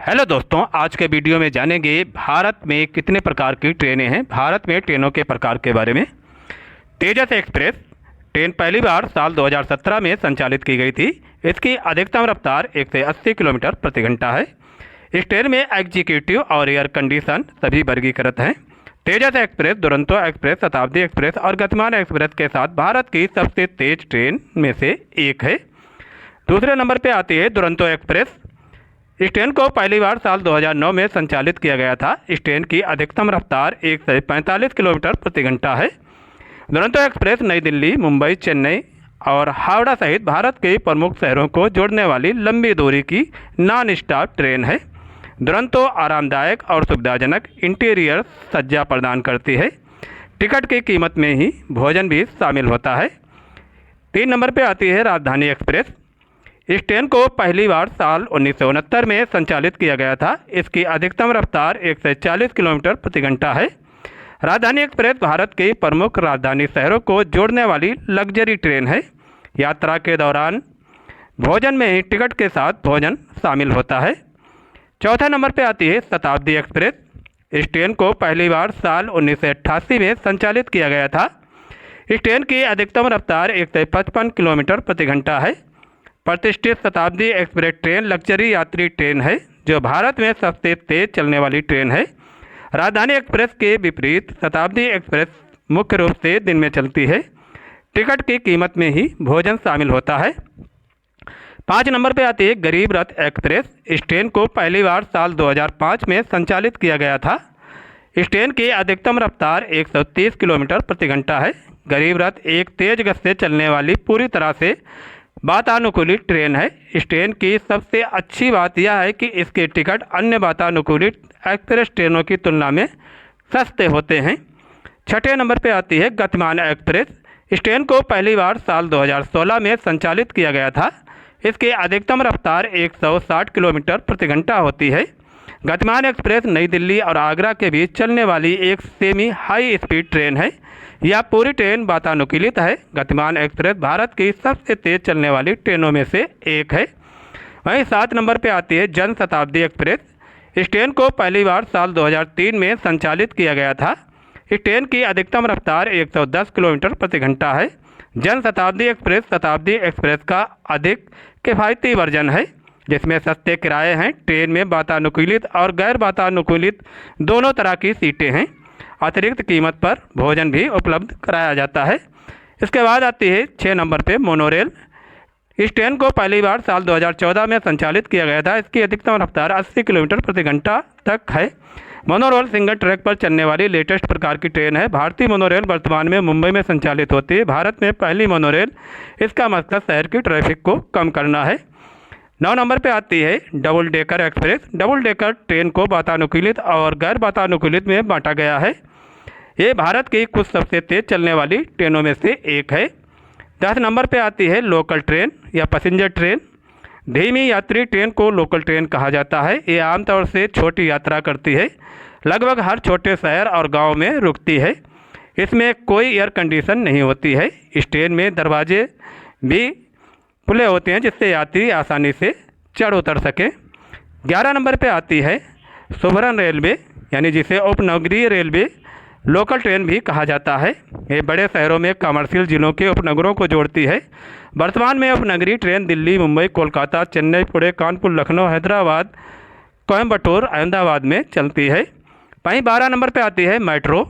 Hello दोस्तों, आज के वीडियो में जानेंगे भारत में कितने प्रकार की ट्रेनें हैं। भारत में ट्रेनों के प्रकार के बारे में। तेजस एक्सप्रेस ट्रेन पहली बार साल 2017 में संचालित की गई थी। इसकी अधिकतम रफ्तार 180 किलोमीटर प्रति घंटा है। इस ट्रेन में एग्जीक्यूटिव और एयर कंडीशन सभी वर्गीकृत हैं। तेजस एक्सप्रेस, दुरंतो एक्सप्रेस, शताब्दी एक्सप्रेस और गतिमान एक्सप्रेस के साथ भारत की सबसे तेज ट्रेन में से एक है। दूसरे नंबर पर आती है दुरंतो एक्सप्रेस। इस ट्रेन को पहली बार साल 2009 में संचालित किया गया था। इस ट्रेन की अधिकतम रफ्तार 145 किलोमीटर प्रति घंटा है। दुरंतो एक्सप्रेस नई दिल्ली, मुंबई, चेन्नई और हावड़ा सहित भारत के प्रमुख शहरों को जोड़ने वाली लंबी दूरी की नॉन स्टॉप ट्रेन है। दुरंतो आरामदायक और सुविधाजनक इंटीरियर सज्जा प्रदान करती है। टिकट की कीमत में ही भोजन भी शामिल होता है। 3 नंबर पर आती है राजधानी एक्सप्रेस। इस ट्रेन को पहली बार साल 1969 में संचालित किया गया था। इसकी अधिकतम रफ्तार 140 किलोमीटर प्रति घंटा है। राजधानी एक्सप्रेस भारत के प्रमुख राजधानी शहरों को जोड़ने वाली लग्जरी ट्रेन है। यात्रा के दौरान भोजन में ही टिकट के साथ भोजन शामिल होता है। चौथे नंबर पर आती है शताब्दी एक्सप्रेस। इस ट्रेन को पहली बार साल 1988 में संचालित किया गया था। इस ट्रेन की अधिकतम रफ्तार 155 किलोमीटर प्रति घंटा है। प्रतिष्ठित शताब्दी एक्सप्रेस ट्रेन लग्जरी यात्री ट्रेन है जो भारत में सबसे तेज चलने वाली ट्रेन है। राजधानी एक्सप्रेस के विपरीत शताब्दी एक्सप्रेस मुख्य रूप से दिन में चलती है। टिकट की कीमत में ही भोजन शामिल होता है। 5 नंबर पर आती है गरीब रथ एक्सप्रेस। इस ट्रेन को पहली बार साल 2005 में संचालित किया गया था। इस ट्रेन की अधिकतम रफ्तार 130 किलोमीटर प्रति घंटा है। गरीब रथ एक तेज गति से चलने वाली पूरी तरह से वातानुकूलित ट्रेन है। इस ट्रेन की सबसे अच्छी बात यह है कि इसके टिकट अन्य वातानुकूलित एक्सप्रेस ट्रेनों की तुलना में सस्ते होते हैं। 6 नंबर पर आती है गतिमान एक्सप्रेस। इस ट्रेन को पहली बार साल 2016 में संचालित किया गया था। इसकी अधिकतम रफ्तार 160 किलोमीटर प्रति घंटा होती है। गतिमान एक्सप्रेस नई दिल्ली और आगरा के बीच चलने वाली एक सेमी हाई स्पीड ट्रेन है। यह पूरी ट्रेन वातानुकूलित है। गतिमान एक्सप्रेस भारत की सबसे तेज चलने वाली ट्रेनों में से एक है। वहीं 7 नंबर पर आती है जन शताब्दी एक्सप्रेस। इस ट्रेन को पहली बार साल 2003 में संचालित किया गया था। इस ट्रेन की अधिकतम रफ्तार 110 किलोमीटर प्रति घंटा है। जन शताब्दी एक्सप्रेस शताब्दी एक्सप्रेस का अधिक किफ़ायती वर्जन है जिसमें सस्ते किराए हैं। ट्रेन में वातानुकूलित और गैर वातानुकूलित दोनों तरह की सीटें हैं। अतिरिक्त कीमत पर भोजन भी उपलब्ध कराया जाता है। इसके बाद आती है 6 नंबर पे मोनोरेल। इस ट्रेन को पहली बार साल 2014 में संचालित किया गया था। इसकी अधिकतम रफ्तार 80 किलोमीटर प्रति घंटा तक है। मोनोरेल सिंगल ट्रैक पर चलने वाली लेटेस्ट प्रकार की ट्रेन है। भारतीय मोनोरेल वर्तमान में मुंबई में संचालित होती है। भारत में पहली मोनोरेल। इसका मकसद शहर की ट्रैफिक को कम करना है। 9 नंबर पर आती है double decker express. Double decker train को वातानुकूलित और गैर वातानुकूलित में बांटा गया है। ये भारत की कुछ सबसे तेज चलने वाली ट्रेनों में से एक है। 10 नंबर पर आती है लोकल ट्रेन या पैसेंजर ट्रेन। धीमी यात्री ट्रेन को लोकल ट्रेन कहा जाता है। ये आमतौर से छोटी यात्रा करती है। लगभग हर छोटे शहर और गांव में रुकती है। इसमें कोई एयर कंडीशन नहीं होती है। इस ट्रेन में दरवाजे भी खुले होते हैं जिससे यात्री आसानी से चढ़ उतर सकें। 11 नंबर पर आती है सुबर्न रेलवे यानी जिसे उपनगरीय रेलवे लोकल ट्रेन भी कहा जाता है। ये बड़े शहरों में कमर्शियल जिलों के उपनगरों को जोड़ती है। वर्तमान में उपनगरीय ट्रेन दिल्ली, मुंबई, कोलकाता, चेन्नई, पुणे, कानपुर, लखनऊ, हैदराबाद, कोयम्बटूर, अहमदाबाद में चलती है। वहीं 12 नंबर पर आती है मेट्रो।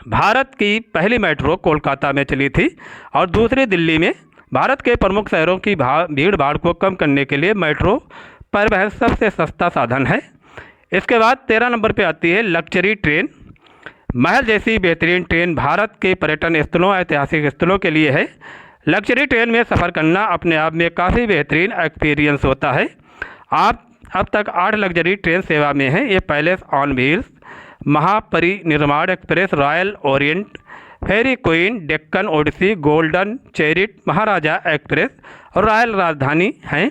भारत की पहली मेट्रो कोलकाता में चली थी और दूसरी दिल्ली में। भारत के प्रमुख शहरों की भीड़ भाड़ को कम करने के लिए मेट्रो परिवहन सबसे सस्ता साधन है। इसके बाद 13 नंबर पर आती है लग्जरी ट्रेन। महल जैसी बेहतरीन ट्रेन भारत के पर्यटन स्थलों, ऐतिहासिक स्थलों के लिए है। लग्जरी ट्रेन में सफ़र करना अपने आप में काफ़ी बेहतरीन एक्सपीरियंस होता है। आप अब तक 8 लग्जरी ट्रेन सेवा में हैं। ये Palace on Wheels, Mahaparinirvan Express, Royal Orient, Fairy Queen, Deccan Odyssey, Golden Chariot, Maharaja Express और रॉयल राजधानी हैं।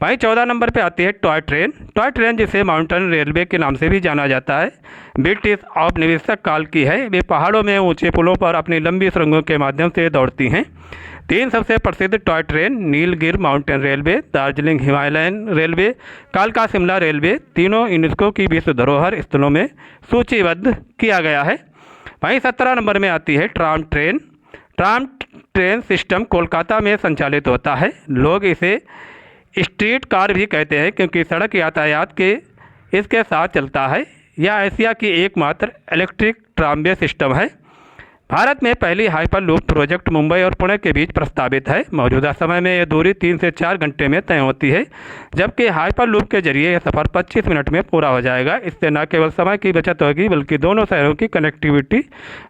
वहीं 14 नंबर पे आती है टॉय ट्रेन। टॉय ट्रेन जिसे माउंटेन रेलवे के नाम से भी जाना जाता है, ब्रिटिश औपनिवेशिक काल की है। वे पहाड़ों में ऊंचे पुलों पर अपनी लंबी सुरंगों के माध्यम से दौड़ती हैं। 3 सबसे प्रसिद्ध toy train Nilgiri mountain railway, Darjeeling Himalayan railway, कालका शिमला रेलवे, तीनों यूनेस्को की विश्व धरोहर स्थलों में सूचीबद्ध किया गया है। वहीं 17 नंबर में आती है tram train. Tram train system Kolkata में संचालित होता है। लोग इसे स्ट्रीट कार भी कहते हैं क्योंकि सड़क यातायात के इसके साथ चलता है। यह एशिया की एकमात्र इलेक्ट्रिक ट्रामवे सिस्टम है। भारत में पहली हाइपर लूप प्रोजेक्ट मुंबई और पुणे के बीच प्रस्तावित है। मौजूदा समय में यह दूरी 3 से 4 घंटे में तय होती है, जबकि हाइपर लूप के जरिए यह सफ़र 25 मिनट में पूरा हो जाएगा। इससे न केवल समय की बचत होगी बल्कि दोनों शहरों की कनेक्टिविटी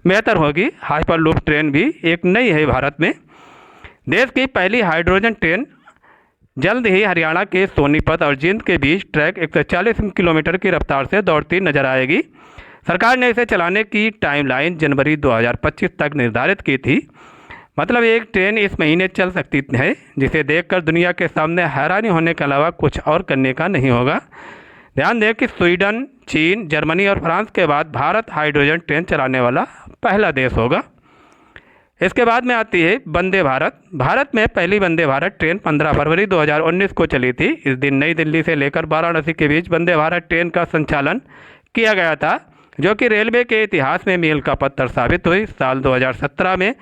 बेहतर होगी। हाइपर लूप ट्रेन भी एक नई है भारत में। देश की पहली हाइड्रोजन ट्रेन जल्द ही हरियाणा के सोनीपत और जींद के बीच ट्रैक 140 किलोमीटर की रफ्तार से दौड़ती नजर आएगी। सरकार ने इसे चलाने की टाइमलाइन जनवरी 2025 तक निर्धारित की थी। मतलब एक ट्रेन इस महीने चल सकती है, जिसे देखकर दुनिया के सामने हैरानी होने के अलावा कुछ और करने का नहीं होगा। ध्यान दें कि स्वीडन, चीन, जर्मनी और फ्रांस के बाद भारत हाइड्रोजन ट्रेन चलाने वाला पहला देश होगा। इसके बाद में आती है वंदे भारत। भारत में पहली वंदे भारत ट्रेन 15 फरवरी 2019 को चली थी। इस दिन नई दिल्ली से लेकर वाराणसी के बीच वंदे भारत ट्रेन का संचालन किया गया था, जो कि रेलवे के इतिहास में मील का पत्थर साबित हुई। साल 2017 में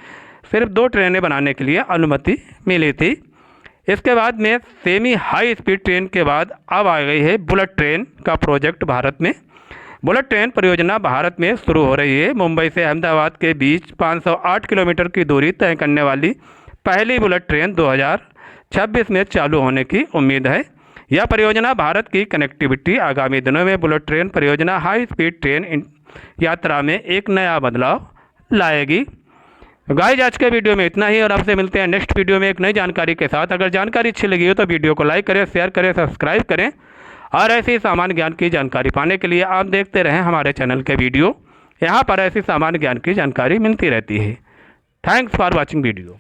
सिर्फ 2 ट्रेनें बनाने के लिए अनुमति मिली थी। इसके बाद में सेमी हाई स्पीड ट्रेन के बाद अब आ गई है बुलेट ट्रेन का प्रोजेक्ट भारत में। बुलेट ट्रेन परियोजना भारत में शुरू हो रही है। मुंबई से अहमदाबाद के बीच 508 किलोमीटर की दूरी तय करने वाली पहली बुलेट ट्रेन 2026 में चालू होने की उम्मीद है। यह परियोजना भारत की कनेक्टिविटी आगामी दिनों में बुलेट ट्रेन परियोजना हाई स्पीड ट्रेन यात्रा में एक नया बदलाव लाएगी। गाइस, आज के वीडियो में इतना ही और आपसे मिलते हैं नेक्स्ट वीडियो में एक नई जानकारी के साथ। अगर जानकारी अच्छी लगी हो तो वीडियो को लाइक करें, शेयर करें, सब्सक्राइब करें और ऐसी सामान्य ज्ञान की जानकारी पाने के लिए आप देखते रहें हमारे चैनल के वीडियो। यहाँ पर ऐसी सामान्य ज्ञान की जानकारी मिलती रहती है। Thanks for watching video.